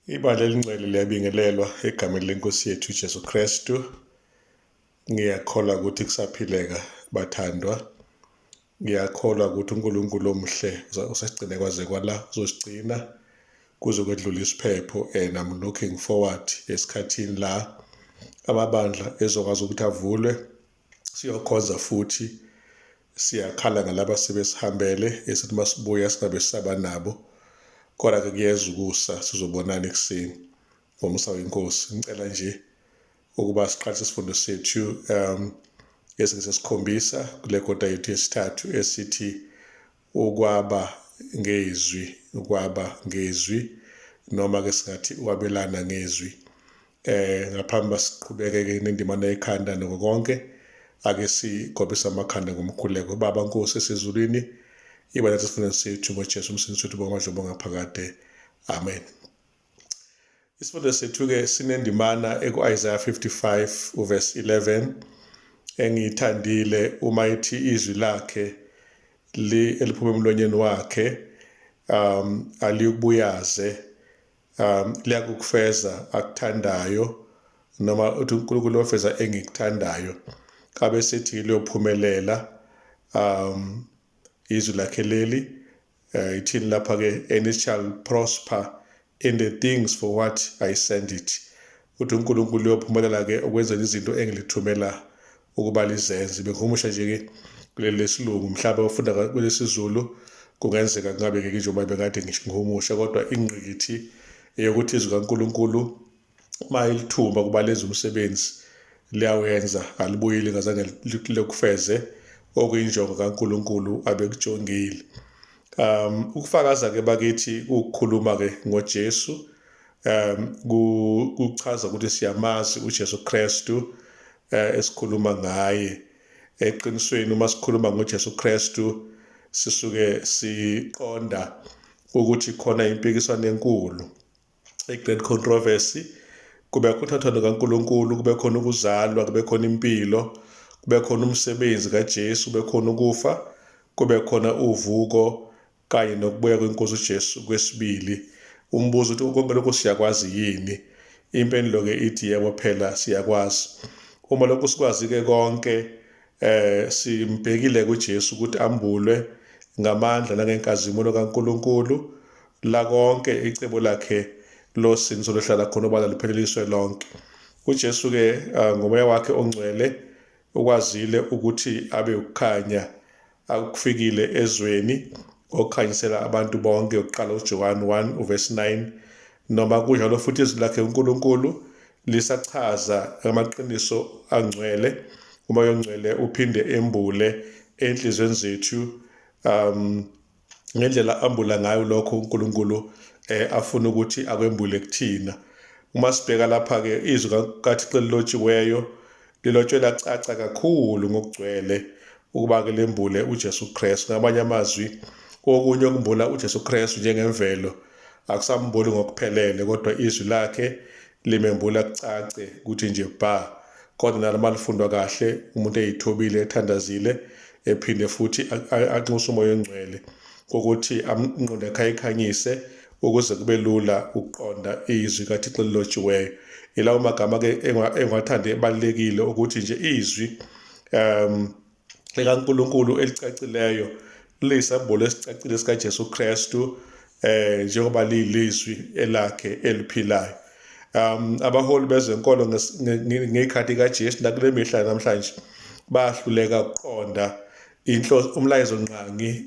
Ibandla elingcwele liyabingelelwa egameni lenkosi yethu uJesu Kristu. Ngiyakholwa ukuthi kusaphileka bathandwa. Ngiyakholwa ukuthi uNkulunkulu omuhle usasigcine kwaze kwala, uzosigcina kuze kwedlula isiphepho, and I'm looking forward esikhathini la amabandla ezokwazi ukuthi avulwe siyokhonza futhi. Siyakhala ngalaba sebesihambele esithi masibuya singabe sisaba nabo, kodwa-ke kuyeza ukusa sizobonana ekuseni ngomsa wenkosi. Ngicela nje ukuba siqalise isifundo sethu esingesesikhombisa kule kota yethu yesithathu esithi ukwaba ngezwi noma-ke singathi ukwabelana ngezwi. Ngaphambi siqhubeke-ke nendimana ekhanda nako konke, ake sigobise amakhanda ngomkhuleko. Baba Nkosi esezulwini, iba nathi isifundweni sethu ngoJesu umsindisi wethu bonke bongaphakade. Amen. Isifundo sethu-ke sinendimana eku-Isaiah 55 uverse 11 engiyithandile uma ithi izwi lakhe eliphuma emlonyeni wakhe aliyukubuyaze, liyakufeza akuthandayo, noma uthi uNkulunkulu ofeza engikuthandayo kabe sethi liyophumelela izwi lakhe leli. Ithini lapha-ke? And it shall prosper in the things for what I send it. Uthi uNkulunkulu uyophumelela-ke ukwenzela izinto engilithumela ukuba lizenze. Bengihumusha nje-ke kuleli lesilungu, mhlawumbe ufunda kulesizulu kungenzeka kungabe-ke njengoba bekade ngihumusha, kodwa ingqikithi eyokuthi izwi kaNkulunkulu uma ilithuma kuba lenza umsebenzi liyawenza, alibuyi lingazange likufeze okuyinjongo kaNkulunkulu abekujongile. Ukufakaza-ke bakithi ukukhuluma-ke ngoJesu kuchaza ukuthi siyamazi uJesu Kristu esikhuluma ngaye. Eqinisweni uma sikhuluma ngoJesu Kristu sisuke siqonda ukuthi khona impikiswano enkulu, a-great controversy. Kube khona uthathano kaNkulunkulu, kube khona ukuzalwa, kube khona impilo, kube khona umsebenzi kaJesu, kube khona ukufa, kube khona uvuko kanye nokubuya kwenkosi uJesu kwesibili. Umbuzo uthi konke lokho siyakwazi yini? Impendulo-ke ithi yebo phela siyakwazi. Uma lokho sikwazi-ke konke, simbhekile kuJesu ukuthi ambulwe ngamandla nangenkazimulo kaNkulunkulu, la konke icebo lakhe losindiso lohlala khona obala lipheleliswe lonke. UJesu-ke ngomoya wakhe ongcwele ukwazile ukuthi abe ukukhanya akufikile ezweni, okukhanyisela abantu bonke. Uqala uJohn 1 uverse 9. Noma kunjalo futhi izwi lakhe uNkulunkulu lisachaza amaqiniso angcwele. Umoya ongcwele uphinde embule enhlizweni zethu ngendlela ambula ngayo lokho uNkulunkulu afuna ukuthi akwembule kuthina. Uma sibheka lapha-ke izwi kaThixo elilotshiweyo lilotshwe lacaca kakhulu ngokugcwele ukuba-ke lembule uJesu Kristu. Ngamanye amazwi, okunye okumbula uJesu Kristu njengemvelo akusambuli ngokuphelele, kodwa izwi lakhe limembula kucace ukuthi nje ba. Kodwa nalama lifundwa kahle, umuntu eyithobile, ethandazile, ephinde futhi anxusa umoya ongcwele kokuthi ingqondo yakhe ayikhanyise ukuze kube lula ukuqonda izwi kaThixo elilotshiweyo. Ilawo magama-ke engiwathanda ebalulekile ukuthi nje izwi likaNkulunkulu elicacileyo liyisambulo esicacile sikaJesu Kristu, njengoba liyilizwi elakhe eliphilayo. Abaholi bezenkolo ngey'khathi kaJesu nakule mihla namhlanje bahluleka ukuqonda umlayezo nqangi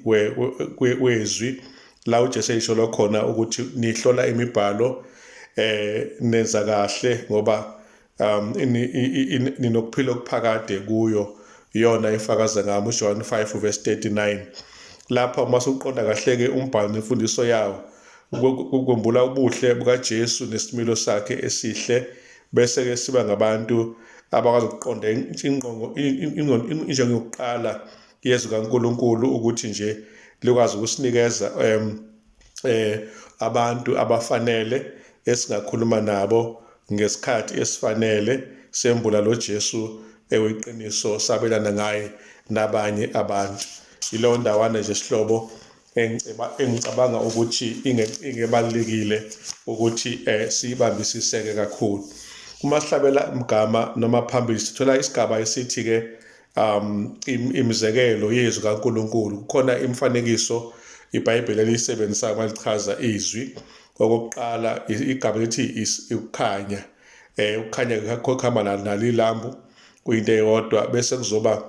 wezwi la uJesu eyisho khona ukuthi nihlola imibhalo nenza kahle ngoba ninokuphila okuphakade kuyo, iyona ifakaza ngami. uJohn 5 verse 39. Lapha uma suqonda kahle-ke umbhalo nemfundiso yawo kukumbula ubuhle bukaJesu nesimilo sakhe esihle, bese-ke siba ngabantu abakwazi ukuqonda injongo yokuqala yezwi kaNkulunkulu ukuthi nje likwazi ukusinikeza abantu abafanele esingakhuluma nabo ngesikhathi esifanele, sembula lo Jesu eweqiniso, sabelana ngaye nabanye abantu. Yileyo ndawana nje sihlobo engicabanga ukuthi ingebalulekile ukuthi siyibambisiseke kakhulu. Uma sihlabela umgama noma phambili sithola isigaba esithi-ke imizekelo yezwi kaNkulunkulu. Kukhona imifanekiso iBhayibheli eliyisebenzisayo malichaza izwi. Okokuqala igama lithi ukukhanya. Ukukhanya kuhamba nalilambu kuyinto eyodwa, bese kuzoba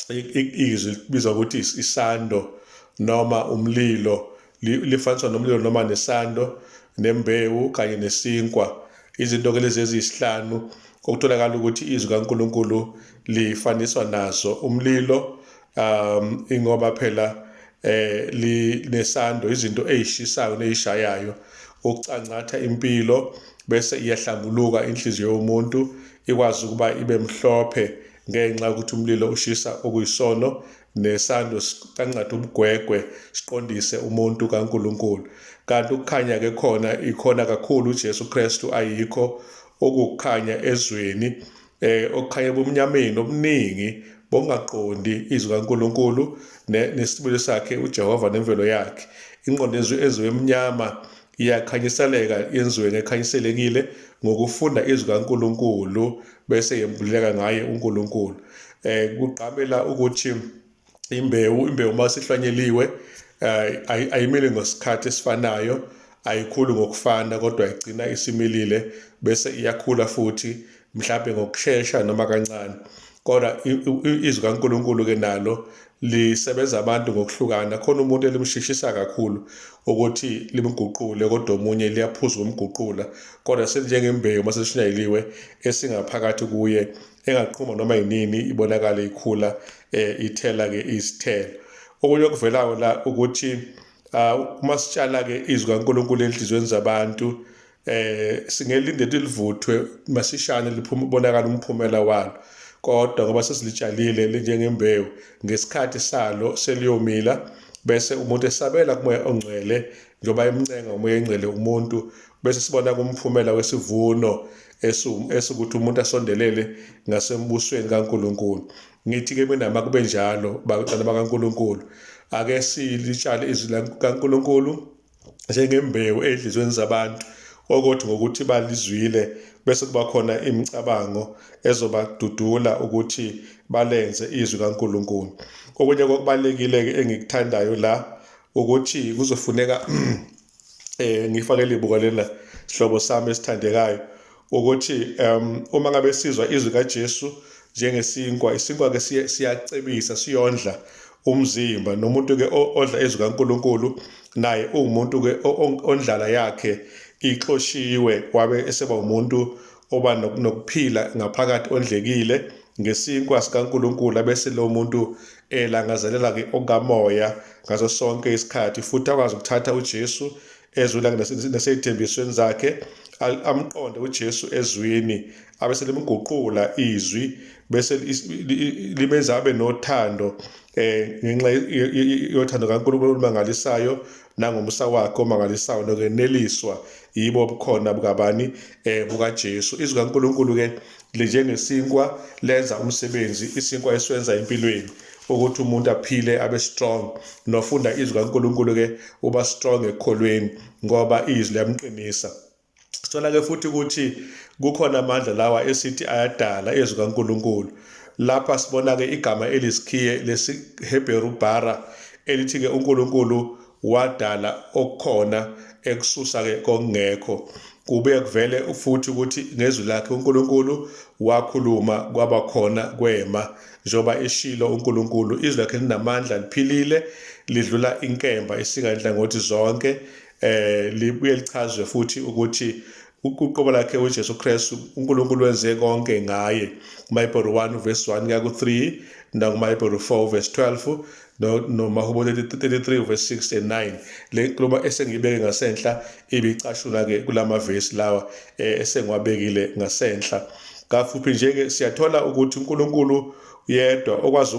izwi libizwa ukuthi isando noma umlilo, lifaniswa nomlilo noma nesando, nembewu kanye nesinkwa. Izinto-ke lezi eziyisihlanu okutholakala ukuthi izwi kaNkulunkulu lifaniswa nazo. Umlilo ingoba phela nesando, izinto ey'shisayo ney'shayayo, ukucangatha impilo, bese iyahlambuluka inhliziyo yomuntu ikwazi ukuba ibe mhlophe ngenxa yokuthi umlilo ushisa okuyisono, nesando sicangatha ubugwegwe siqondise umuntu kaNkulunkulu. Kanti ukukhanya-ke ikhona kakhulu uJesu Kristu ayikho, okukhanya ezweni, okukhanya ebumnyameni obuningi bongaqondi izwi kaNkulunkulu nesibilo sakhe uJehova nemvelo yakhe. Ingqondo ezwe emnyama iyakhanyiseleka, yenziwe ngekhanyiselekile ngokufunda izwi kaNkulunkulu bese yembuleka ngaye uNkulunkulu. Kugqamela ukuthi imbewu uma sihlwanyeliwe ayimili ngesikhathi esifanayo, ayikhuli ngokufana, kodwa igcina isimilile bese iyakhula futhi mhlawumbe ngokushesha noma kancane. Kodwa izwi kaNkulunkulu-ke nalo lisebenza abantu ngokuhlukana. Khona umuntu elimshishisa kakhulu ukuthi limguqule, kodwa omunye liyaphuza ukumguqula. Kodwa selinjengembewu uma selishunyayeliwe esingaphakathi kuye, engaqhuma noma yinini ibonakale ikhula, ithela-ke izithelo. Okunye okuvelayo la ukuthi uma sitshala-ke izwi kaNkulunkulu enhliziyweni zabantu, singelinde ukuthi livuthwe masishane libonakala umphumela walo. Kodwa ngoba sesilitshalile linjengembewu, ngesikhathi salo seliyomila, bese umuntu esabela kumoya ongcwele njengoba emncenga umoya engcwele umuntu, bese sibona kumphumela wesivuno esukuthi umuntu asondelele ngasembusweni kaNkulunkulu. Ngithi-ke mina makube njalo bantwana bakaNkulunkulu, ake silitshale izwi kaNkulunkulu njengembewu ey'nhliziyweni zabantu, okuthi ngokuthi balizwile bese kuba khona imicabango ezobadudula ukuthi balenze izwi kaNkulunkulu. Okunye okubalulekile-ke engikuthandayo la ukuthi kuzofuneka ngifakele ibuka lela sihlobo sami esithandekayo ukuthi uma ngabe sizwa izwi kaJesu njengesinkwa, isinkwa-ke siyacebisa, siyondla umzimba. Nomuntu-ke odla izwi kaNkulunkulu naye uwumuntu-ke ondlala yakhe ixoshiwe, wabe eseba umuntu oba nokuphila ngaphakathi ondlekile ngesinkwa sikaNkulunkulu, bese lo muntu elangazelela-ke okamoya ngaso sonke isikhathi, futhi akwazi ukuthatha uJesu ezwini nasey'thembisweni zakhe, amqonde uJesu ezwini, abese limguqula izwi, bese limenza abe nothando ngenxa yothando kaNkulunkulu olumangalisayo nangomsa wakhe omangalisayo nokuneliswa yibo obukhona bukabani, bukaJesu. Izwi kaNkulunkulu-ke linjengesinkwa, lenza umsebenzi, isinkwa esiwenza empilweni ukuthi umuntu aphile abe strong. Nofunda izwi kaNkulunkulu-ke uba strong ekukholweni ngoba izwi liyamqinisa. Sithola-ke futhi ukuthi kukhona amandla lawa esithi ayadala izwi kaNkulunkulu. Lapha sibona-ke igama elisikhiye lesiHebheru bara elithi-ke uNkulunkulu wadala okukhona ekususa-ke kokungekho. Kube kuvele futhi ukuthi ngezwi lakhe uNkulunkulu wakhuluma kwaba khona kwema, njengoba eshilo uNkulunkulu. Izwi lakhe linamandla, liphilile, lidlula inkemba esingayinhlangothi zonke. Libuye lichazwe futhi ukuthi uqobo lakhe uJesu Kristu uNkulunkulu wenze konke ngaye. UMahebheru 1 verse 1 kuya ku3 nakuMahebheru 4 verse 12 noMahubele 33 verse 6 and 9. Le nkulumo esengibeke ngasenhla ibicashuna-ke kulamavesi lawa esengiwabekile ngasenhla. Kafuphi nje-ke siyathola ukuthi uNkulunkulu yedwa okwazi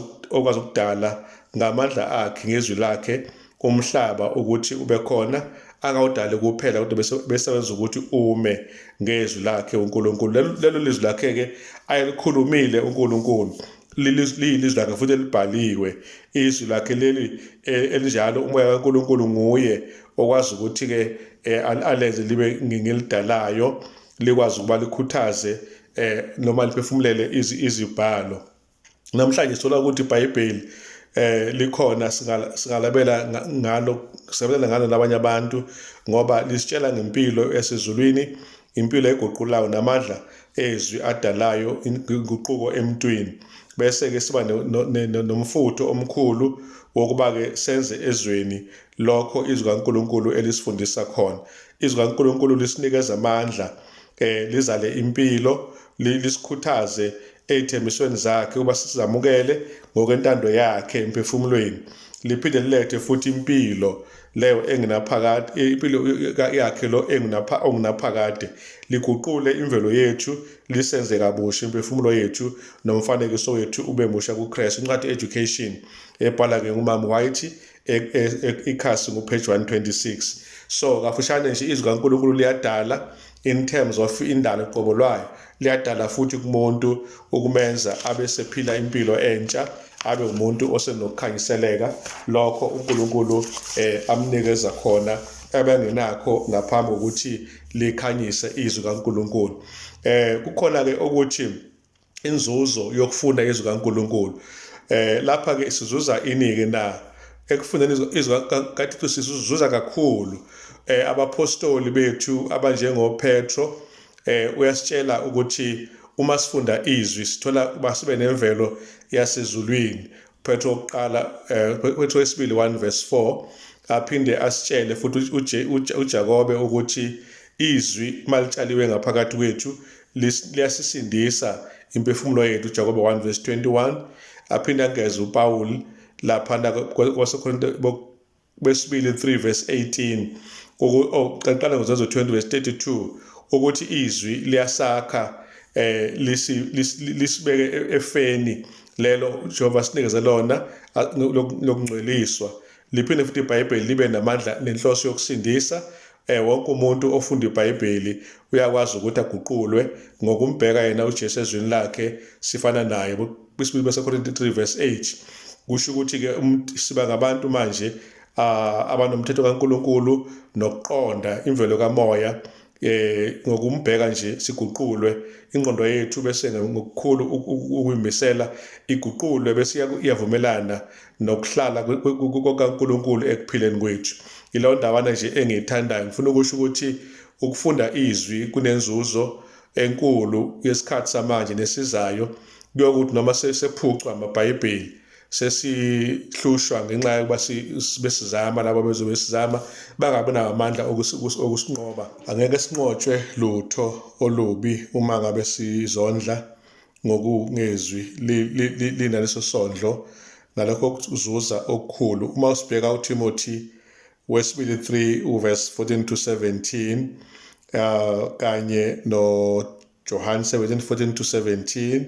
ukudala ngamandla akhe ngezwi lakhe umhlaba ukuthi ube khona, angawudali kuphela kodwa besebenza ukuthi ume ngezwi lakhe uNkulunkulu. Lelo lizwi lakhe-ke ayelikhulumile uNkulunkulu lilizwi lakhe futhi elibhaliwe. Izwi lakhe leli elinjalo umoya kaNkulunkulu nguye okwazi ukuthi-ke alenze libe ngilidalayo, likwazi ukuba likhuthaze noma liphefumulele izibhalo. Namhlanje sithola ukuthi iBhayibheli likhona singalabela ngalo nabanye abantu ngoba lisitshela ngempilo yasezulwini, impilo eguqulayo namandla ezwi adalayo inguquko emntwini. Bese-ke siba nomfutho omkhulu wokuba-ke senze ezweni lokho izwi kaNkulunkulu elisifundisa khona. Izwi kaNkulunkulu lisinikeza amandla, lizale impilo, lisikhuthaze ey'thembisweni zakhe ukuba sizamukele ngokwentando yakhe emphefumulweni. Liphinde lilethe futhi impilo leyo engenaphakade, impilo yakhe lo ongunaphakade, liguqule imvelo yethu, lisenze kabusha imphefumulo yethu nomfanekiso wethu ube musha kuKristu. Incwadi Education ebhala-ke nguMama White ikhasi ngupage 126. So kafushane nje izwi kaNkulunkulu liyadala in terms of indalo qobo lwayo, liyadala futhi kumuntu ukumenza abe sephila impilo entsha, abe umuntu osenokukhanyiseleka lokho uNkulunkulu amnikeza khona ebengenakho ngaphambi kokuthi likhanyise izwi kaNkulunkulu. Kukhona-ke ukuthi inzuzo yokufunda izwi kaNkulunkulu, lapha-ke sizuza ini-ke na ekufundeni izwi kaNkulunkulu sizuza kakhulu. Abapostoli bethu abanjengoPetro uyasitshela ukuthi uma sifunda izwi sithola uba sibe nemvelo yasezulwini. Petro oqala, Petro wesibili 1 verse 4, aphinde asitshele futhi uJakobe ukuthi izwi malitshaliwe ngaphakathi kwethu liyasisindisa imphefumulo yethu, uJakobe 1 verse 21. Aphinde angeze uPawuli laphana kwaseKorinte besibili 3 verse 18, qala ngoZenzo 20 verse 32, ukuthi izwi liyasakha, lisibeke efeni lelo Jehova sinikeze lona lokungcweliswa. Liphinde futhi iBhayibheli libe namandla nenhloso yokusindisa. Wonke umuntu ofunda iBhayibheli uyakwazi ukuthi aguqulwe ngokumbheka yena uJesu ezwini lakhe sifana naye. Besibili baseKorinte 3 verse 8 kusho ukuthi-ke siba ngabantu manje abanomthetho kaNkulunkulu nokuqonda imvelo kamoya, ngokumbheka nje siguqulwe ingqondo yethu bese ngokukhulu ukuyimisela iguqulwe bese iyavumelana nokuhlala kukaNkulunkulu ekuphileni kwethu. Yileyo ndawana nje engiyithandayo. Ngifuna ukusho ukuthi ukufunda izwi kunenzuzo enkulu yesikhathi samanje nesizayo, kuyokuthi noma sephucwa amaBhayibheli sesihlushwa ngenxa yokuba besizama labo bezobe besizama bangabi nawo amandla okusinqoba. Angeke sinqotshwe lutho olubi uma ngabe sizondla ngokungezwi linaleso sondlo nalokho kuzuza okukhulu. Uma usibheka uTimothy wesibili 3 verse 14 to 17 kanye noJohn 17:14 to 17,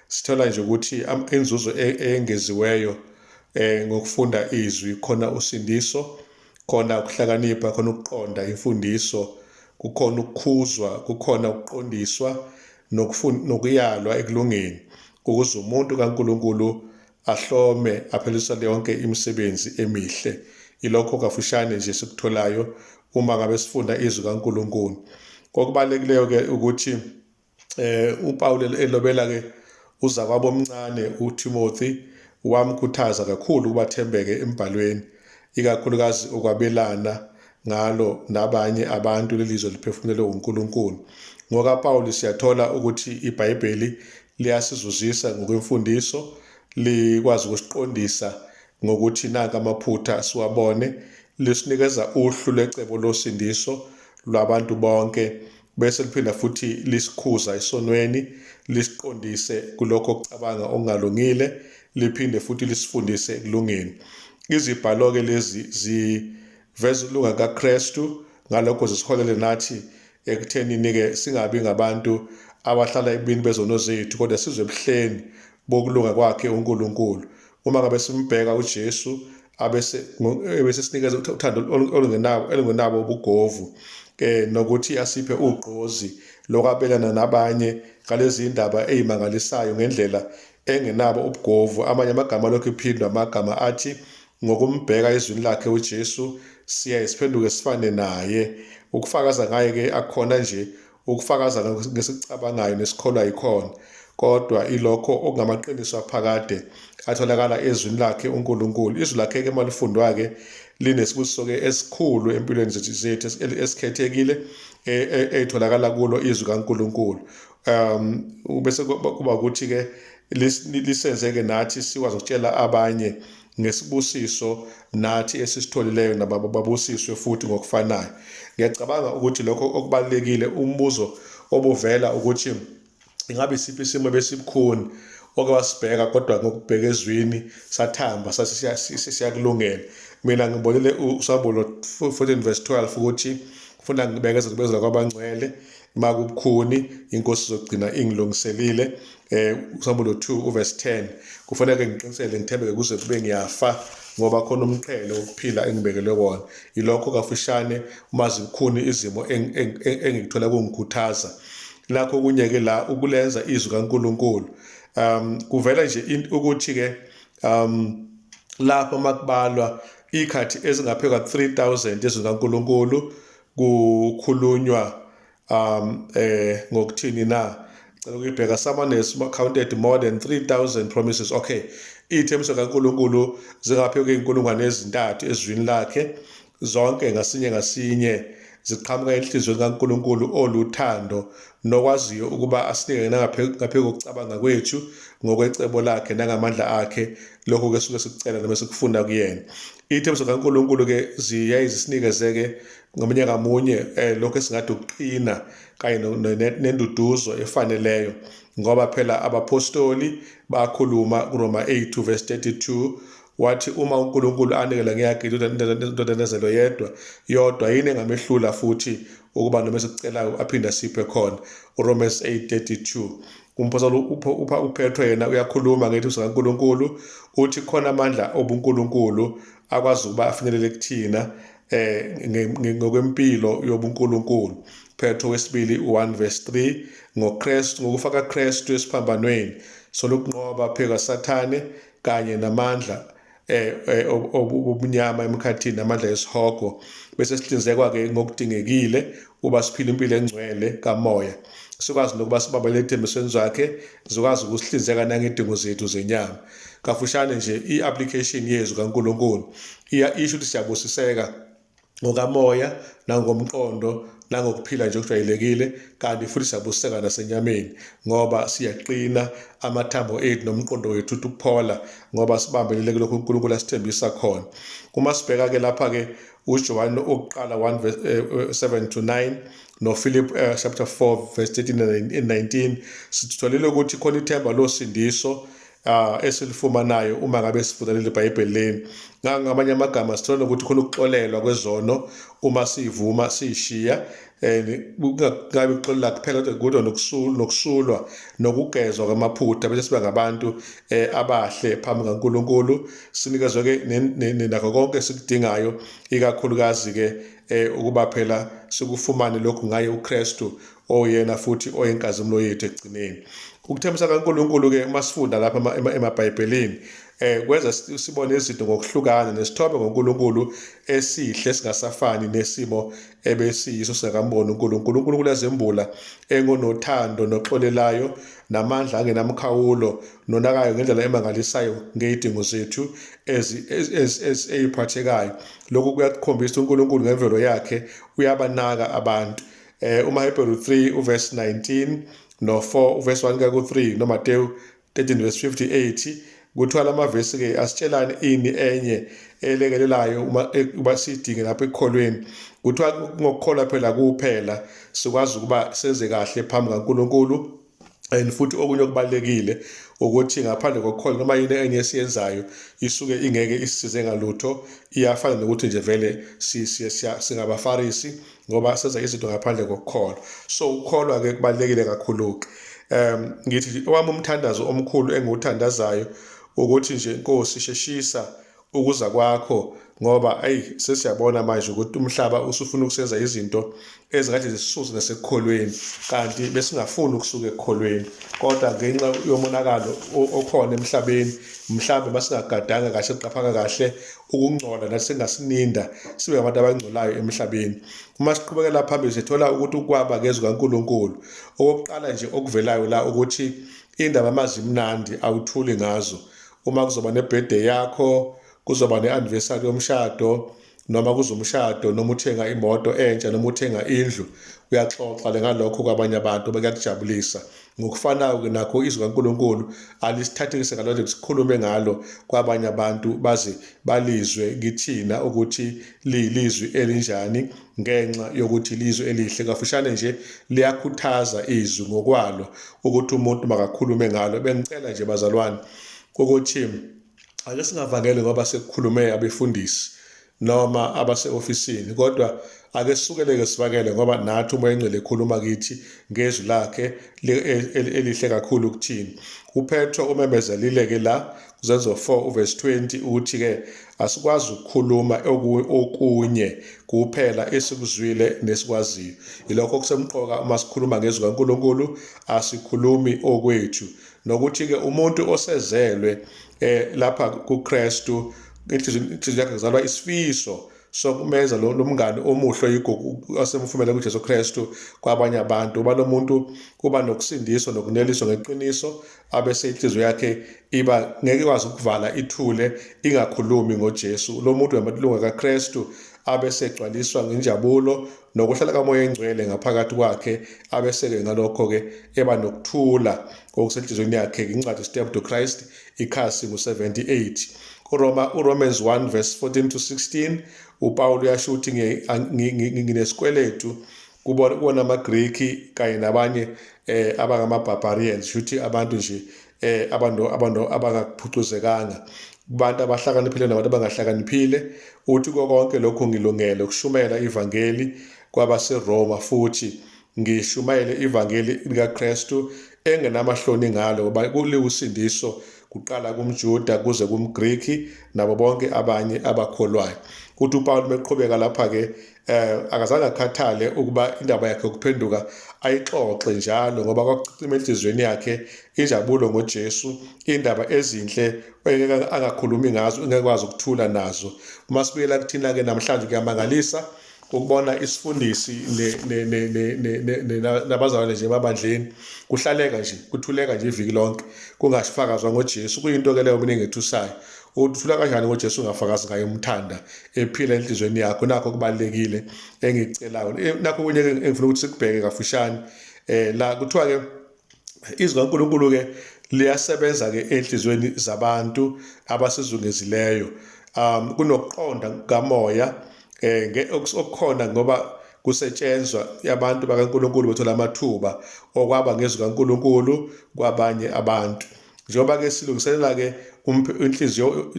sithola nje ukuthi inzuzo engeziweyo ngokufunda izwi khona usindiso, khona ukuhlakanipha, khona ukuqonda imfundiso, kukhona ukukhuzwa, kukhona ukuqondiswa nokuyalwa ekulungeni, ukuze umuntu kaNkulunkulu ahlome aphelisa yonke imisebenzi emihle. Ilokho kafushane nje sikutholayo uma ngabe sifunda izwi kaNkulunkulu. Okubalulekileyo-ke ukuthi uPawulu elobela-ke uzakwabo omncane uTimothy wamkhuthaza kakhulu ukuba athembeke embhalweni, ikakhulukazi ukwabelana ngalo nabanye abantu lelizwe liphefumulelwe uNkulunkulu. NgokaPawulu siyathola ukuthi iBhayibheli liyasizuzisa ngokwemfundiso, likwazi ukusiqondisa ngokuthi nanka amaphutha siwabone, lisinikeza uhlu lecebo losindiso lwabantu bonke, bese liphinda futhi lisikhuza esonweni, lisiqondise kulokho okucabanga okungalungile, liphinde futhi lisifundise ekulungeni. Izibhalo-ke lezi ziveza ukulunga kaKristu, ngalokho zisiholele nathi ekuthenini-ke singabi ngabantu abahlala ekubini bezono zethu, kodwa sizwe ebuhleni bokulunga kwakhe uNkulunkulu. Uma ngabe simbheka uJesu ebese sinikeza uthando olungenabo ubugovu, nokuthi asiphe ugqozi lokwabelana nabanye ngalezi indaba ezimangalisayo ngendlela engenabo ubugovu. Amanye amagama lokhu iphindwa amagama athi ngokumbheka ezwini lakhe uJesu siyaye siphenduke sifane naye. Ukufakaza ngaye-ke akhona nje ukufakaza ngesikucabangayo nesikholwa yikhona, kodwa ilokho okungamaqiniso aphakade atholakala ezwini lakhe uNkulunkulu. Izwi lakhe-ke malifundwa-ke linesibusiso-ke esikhulu empilweni zethu esikhethekile etholakala kulo izwi kaNkulunkulu. Bese kuba ukuthi-ke lisenze-ke nathi sikwazi ukutshela abanye ngesibusiso nathi esisitholileyo nabo babusiswe futhi ngokufanayo. Ngiyacabanga ukuthi lokho okubalulekile, umbuzo obuvela ukuthi ingabe isiphi isimo besibukhuni oke wasibheka kodwa ngokubheka ezwini sathamba sathi siyakulungela. Mina ngibonile uSambulo 14:12 ukuthi kufuna ngibekezele kubezela kwabangcwele makubukhuni inkosi izogcina ingilungiselile. uSambulo 2:10 kufanele ngiqinisele ngithembeke kuze kube ngiyafa ngoba khona umqhele wokuphila engibekelwe wona. Ilokho kafushane uma zibukhuni izimo engikuthola kungikhuthaza. Lakho kunye-ke la ukulenza izwi kaNkulunkulu kuvela nje ukuthi-ke lapho makubalwa ikhathi ezingaphezu kwa-3,000 ezwi kaNkulunkulu kukhulunywa ngokuthini na? Cela ukuyibheka. Someone has counted more than 3,000 promises. Okay, iy'thembiso kaNkulunkulu zingaphezu kwey'nkulungwane ezintathu ezwini lakhe, zonke ngasinye ngasinye ziqhamuka enhliziyweni kaNkulunkulu oluthando nokwaziyo ukuba asinike ngaphezu kokucabanga kwethu ngokwecebo lakhe nangamandla akhe, lokho-ke suke sikucela noma sikufunda kuyena. Iy'thembiso kaNkulunkulu-ke ziyaye zisinikeze-ke ngamunye ngamunye lokho esingathi ukuqina kanye nenduduzo efaneleyo, ngoba phela abapostoli bakhuluma kuRoma 8:32 wathi uma uNkulunkulu anikela ngeyakhe indodana yodwa yini engamehlula futhi ukuba noma esikucelayo aphinde asiphe khona. uRomans 8:32. Umpostoli uPetro yena uyakhuluma ngethembiso kaNkulunkulu uthi khona amandla obuNkulunkulu akwazi ukuba afinyelele kuthina ngokwempilo yobuNkulunkulu. Petro 2:1:3 ngoKristu, ngokufaka Kristu esiphambanweni solokunqoba pheka Sathane kanye namandla obumnyama emkhathini namandla esihogo, bese sihlinzekwa-ke ngokudingekile uba siphile impilo engcwele kamoya, sikwazi nokuba sibambele ethembisweni zakhe, zikwazi ukusihlinzeka nangedingo zethu zenyama. Kafushane nje i-application yezwi kaNkulunkulu isho ukuthi siyabusiseka ngokamoya nangomqondo nangokuphila nje okujwayelekile, kanti futhi siyabusiseka nasenyameni ngoba siyaqina amathambo ethu nomqondo wethu ukuphola ngoba sibambelele kulokho uNkulunkulu asithembisa khona. Uma sibheka-ke lapha-ke uJohane okuqala 1:7-9 noPhilip chapter 4:13-19 sitholile ukuthi khona ithemba losindiso esilifumanayo uma ngabe sifunda leli Bhayibheli leni. Ngamanye amagama sithola ukuthi khona ukuxolelwa kwezono uma siyivuma siyishiya, kungabi ukuxolela kuphela kodwa nokusulwa nokugezwa kwamaphutha bese siba ngabantu abahle phambi kaNkulunkulu, sinikezwe-ke nakho konke esikudingayo, ikakhulukazi-ke ukuba phela sikufumane lokhu ngaye uKristu oyena futhi oyinkazimulo yethu ekugcineni. Ukuthembisa kaNkulunkulu-ke uma sifunda lapha emabhayibhelini kwenza sibone izinto ngokuhlukana nesithobe ngoNkulunkulu esihle esingasafani nesimo ebesiyiso singakamboni uNkulunkulu. uNkulunkulu ezembula engonothando noxolelayo namandla angenamkhawulo nonakayo ngendlela emangalisayo ngey'dingo zethu eziphathekayo. Lokhu kuyakhombisa uNkulunkulu ngemvelo yakhe uyabanaka abantu. uMahebheru 3:19 no4:1-3 noMateyu 13:58 kuthiwa lamavesi-ke asitshelane ini enye elekelelayo uba sidinge lapho ekukholweni. Kuthiwa ngokukholwa phela kuphela sikwazi ukuba senze kahle phambi kaNkulunkulu, and futhi okunye okubalulekile ukuthi ngaphandle kokukholwa noma yini enye esiyenzayo isuke ingeke isisize ngalutho, iyafana nokuthi nje vele singabaFarisi ngoba senza izinto ngaphandle kokukholwa. So ukukholwa-ke kubalulekile kakhulu-ke. Ngithi owami umthandazo omkhulu engiwuthandazayo ukuthi nje Nkosi sheshisa ukuza kwakho ngoba sesiyabona manje ukuthi umhlaba usufuna ukusenza izinto ezikade zisisusa nasekukholweni kanti besingafuni ukusuka ekukholweni kodwa ngenxa yomonakalo okhona emhlabeni mhlawumbe masingagadanga kahle siqaphanga kahle ukungcola nathi singasininda sibe abantu abangcolayo emhlabeni. Uma siqhubekela phambili sithola ukuthi ukwaba ngezwi kaNkulunkulu okokuqala nje okuvelayo la ukuthi indaba amazimnandi awuthuli ngazo. Uma kuzoba nebirthday yakho, kuzoba ne-anniversary yomshado, noma kuzomshado, noma uthenga imoto entsha, noma uthenga indlu, uyaxoxa ngalokho kwabanye abantu bekuyakujabulisa. Ngokufanayo nakho izwi kaNkulunkulu alisithathekise ngalokho sikhulume ngalo kwabanye abantu baze balizwe kithina ukuthi liyilizwi elinjani ngenxa yokuthi ilizwi elihle. Kafushane nje liyakhuthaza izwi ngokwalo ukuthi umuntu makakhulume ngalo. Bengicela nje bazalwane ukuthi ake singavangeli ngoba sekukhulume abefundisi noma abase-ofisini, kodwa ake sisukeleke sivakele ngoba nathi umoya engcwele ekhuluma kithi ngezwi lakhe elihle kakhulu kuthini. UPetro umemezelile-ke la kuZenzo 4 verse 20 uthi-ke asikwazi ukukhuluma okunye kuphela esikuzwile nesikwaziyo. Yilokho kusemqoka uma sikhuluma ngezwi kaNkulunkulu asikhulumi okwethu, nokuthi-ke umuntu osezelwe lapha kuKristu inhliziyo yakhe kuzalwa isifiso sokumenza lo mngani omuhle oyigugu asemfumela kuJesu Kristu kwabanye abantu. Uba lo muntu kuba nokusindiswa nokuneliswa ngeqiniso abese inhliziyo yakhe iba ngeke ikwazi ukuvala ithule ingakhulumi ngoJesu. Lo muntu uyamalunga kaKristu abese egcwaliswa ngenjabulo nokuhlala kamoya engcwele ngaphakathi kwakhe abese-ke ngalokho-ke eba nokuthula okusenhliziyweni yakhe. Incwadi Step to Christ ikhasi ngu-78. uRomans 1 verse 14 to 16 uPawulu uyasho ukuthi nginesikweletu kubona amaGriki kanye nabanye abangama-barbarians, shuthi abantu nje abangaphucuzekanga, kubantu abahlakaniphile nabantu abangahlakaniphile. Uthi konke lokhu ngilungele ukushumela ivangeli kwabaseRoma, futhi ngishumayele ivangeli likaKristu engenamahloni ngalo ngoba kuliwusindiso kuqala kumJuda kuze kumGriki nabo bonke abanye abakholwayo. Kuthi uPawulu meqhubeka lapha-ke akazange akhathale ukuba indaba yakhe yokuphenduka ayixoxe njalo ngoba kwakucima enhliziyweni yakhe injabulo ngoJesu, indaba ezinhle angakhulumi ngazo, engekwazi ukuthula nazo. Uma sibuyela kuthina-ke namhlanje kuyamangalisa ukubona isifundisi nabazalwane nje emabandleni kuhlaleka nje kuthuleka nje iviki lonke kungafakazwa ngoJesu. Kuyinto-ke leyo mina engethusayo ukuthi uthula kanjani ngoJesu ungafakazi ngaye umthanda ephila enhliziyweni yakho. Nakho kubalulekile engicelayo. Nakho kunye engifuna ukuthi sikubheke kafushane la kuthiwa-ke izwi kaNkulunkulu-ke liyasebenza-ke enhliziyweni zabantu abasizungezileyo. Kunokuqonda kamoya okukhona ngoba kusetshenzwa abantu bakaNkulunkulu bethola amathuba okwaba ngezwi kaNkulunkulu kwabanye abantu. Njengoba-ke silungiselela-ke inhliziyo,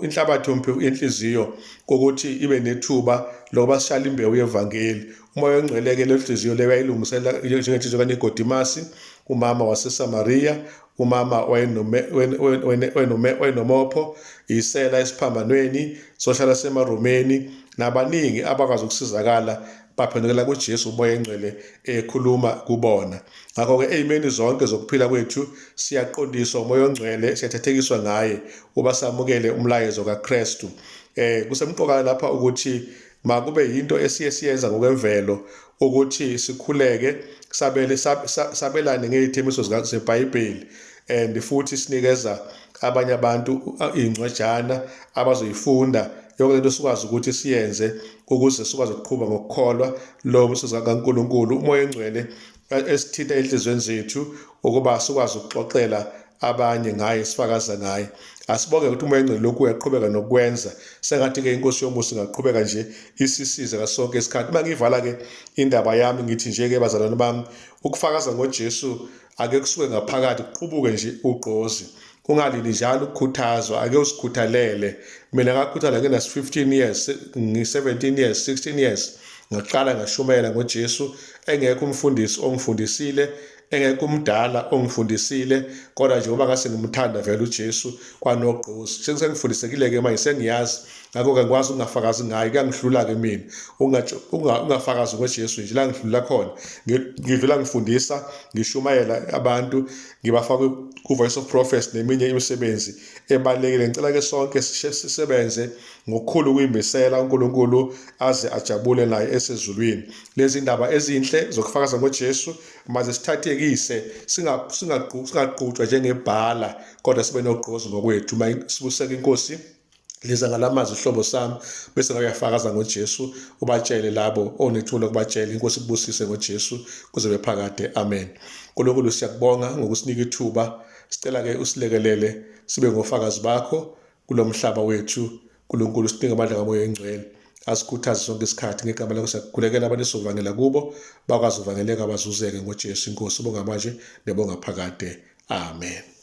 inhlabathi yenhliziyo kokuthi ibe nethuba lokuba sishale imbewu yevangeli. Umoya ongcwele-ke le nhliziyo leyo yayilungiselela njengenhliziyo kaNikodimasi, umama waseSamariya, umama wayenomopho, isela esiphambanweni, sohlala semaromeni, nabaningi abakwazi ukusizakala baphendukela kuJesu umoya engcwele ekhuluma kubona. Ngakho-ke ey'meni zonke zokuphila kwethu siyaqondiswa umoya ongcwele, siyathathekiswa ngaye uba samukele umlayezo kaKristu. Kusemqoka lapha ukuthi makube yinto esiye siyenza ngokwemvelo ukuthi sikhuleke sabelane ngey'themiso zebhayibheli and futhi sinikeza abanye abantu iy'ncwajana abazoyifunda. Yonke lento sikwazi ukuthi siyenze ukuze sikwazi ukuqhuba ngokukholwa lo msebenzi kaNkulunkulu. Umoya engcwele esithinta enhliziyweni zethu ukuba sikwazi ukuxoxela abanye ngaye, sifakaza ngaye. Asibonge ukuthi umoya engcwele lokhu uyaqhubeka nokwenza. Sengathi-ke inkosi yomusa ingaqhubeka nje isisize ngasonke isikhathi. Uma ngivala-ke indaba yami ngithi nje-ke bazalwane bami, ukufakaza ngoJesu ake kusuke ngaphakathi kuqubuke nje ugqozi. Ungalini njalo ukukhuthazwa, ake usikhuthalele. Mina ngakhuthala ngina-15 years, ngi-17 years, 16 years ngaqala ngashumayela ngoJesu. Engekho umfundisi ongifundisile engekho umdala ongifundisile, kodwa njengoba ngase ngimthanda vele uJesu kwanogqozi. Sengifundisekile-ke manje, sengiyazi, ngakho-ke ngikwazi ukungafakazi ngayo. Kuyangihlula-ke mina ungafakazi ngoJesu nje la ngidlula khona. Ngidlula ngifundisa, ngishumayela abantu, ngibafaka ku-Voice of Prophets neminye imisebenzi ebalulekile. Ngicela-ke sonke sisebenze ngokukhulu ukuyimisela, uNkulunkulu aze ajabule naye esezulwini. Lezi ndaba ezinhle zokufakaza ngoJesu maze sithathekise, singaqhutshwa njengebhala, kodwa sibe nogqozi ngokwethu. Sibuseke inkosi liza ngalamazwi ihlobo sami, bese ngiyafakaza ngoJesu, ubatshele labo onethulo kubatshela. Inkosi kubusise ngoJesu kuze bephakade. Amen. Nkulunkulu siyakubonga ngokusinika ithuba. Sicela-ke usilekelele sibe ngofakazi bakho kulo mhlaba wethu. Nkulunkulu sinike amandla kaMoya Oyingcwele, asikhuthaze sonke isikhathi. Ngegama lakho siyakhulekela abantu esizovangela kubo, bakwazi uvangeleka, bazuzeke ngoJesu. Inkosi ubonga manje nebonga phakade. Amen.